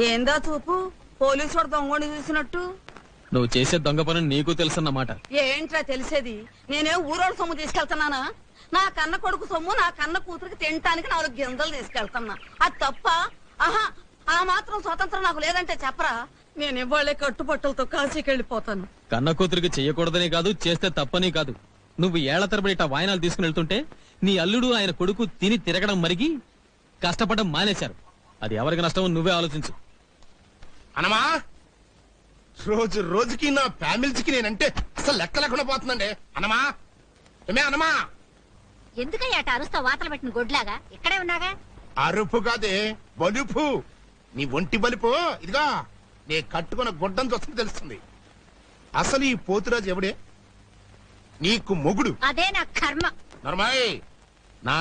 ఏందా చూపు పోలీసు వాడు దొంగని చూసినట్టు? నువ్వు చేసే దొంగ పని నీకు తెలుసన్నమాట. ఏంట్రా తెలిసేది? నేనేం ఊరోళ్ళ సొమ్ము తీసుకెళ్తున్నానా? నా కన్న కొడుకు సొమ్ము నా కన్న కూతురికి తినటానికి 4 గింజలు తీసుకెళ్తున్నా. అది తప్ప? ఆహా, ఆ మాత్రం స్వతంత్రం నాకు లేదంటే చెప్పరా? నేను ఇవాళే కట్టుబట్టలతో కాశీకి వెళ్ళిపోతాను. కన్న కూతురికి చెయ్యకూడదని కాదు, చేస్తే తప్పని కాదు. నువ్వు ఏళ్ల తరబడి ఇట్టా వాయనాలు తీసుకుని వెళ్తుంటే నీ అల్లుడు ఆయన కొడుకు తిని తిరగడం మరిగి కష్టపడడం మానేశారు. అది ఎవరికి నష్టమో నువ్వే ఆలోచించు. అనమా, రోజు రోజుకి నా ఫ్యామిలీకి నేనంటే అసలు లెక్క లేకుండా పోతుందండి. అనమా, ఏమే అనమా? ఎందుకయ్యా అరుస్తా వాతలు పెట్టిన గొడ్లాగా? ఇక్కడే ఉన్నాగా. అరుపు కాదే, బలుపు. నీ ఒంటి బలుపు ఇదిగా నే కట్టుకున్న గుడ్డం చూస్తుంది తెలుస్తుంది. అసలు ఈ పోతురాజు ఎవడే? నీకు మొగుడు. అదే నా కర్మ. నర్మాయ్, నా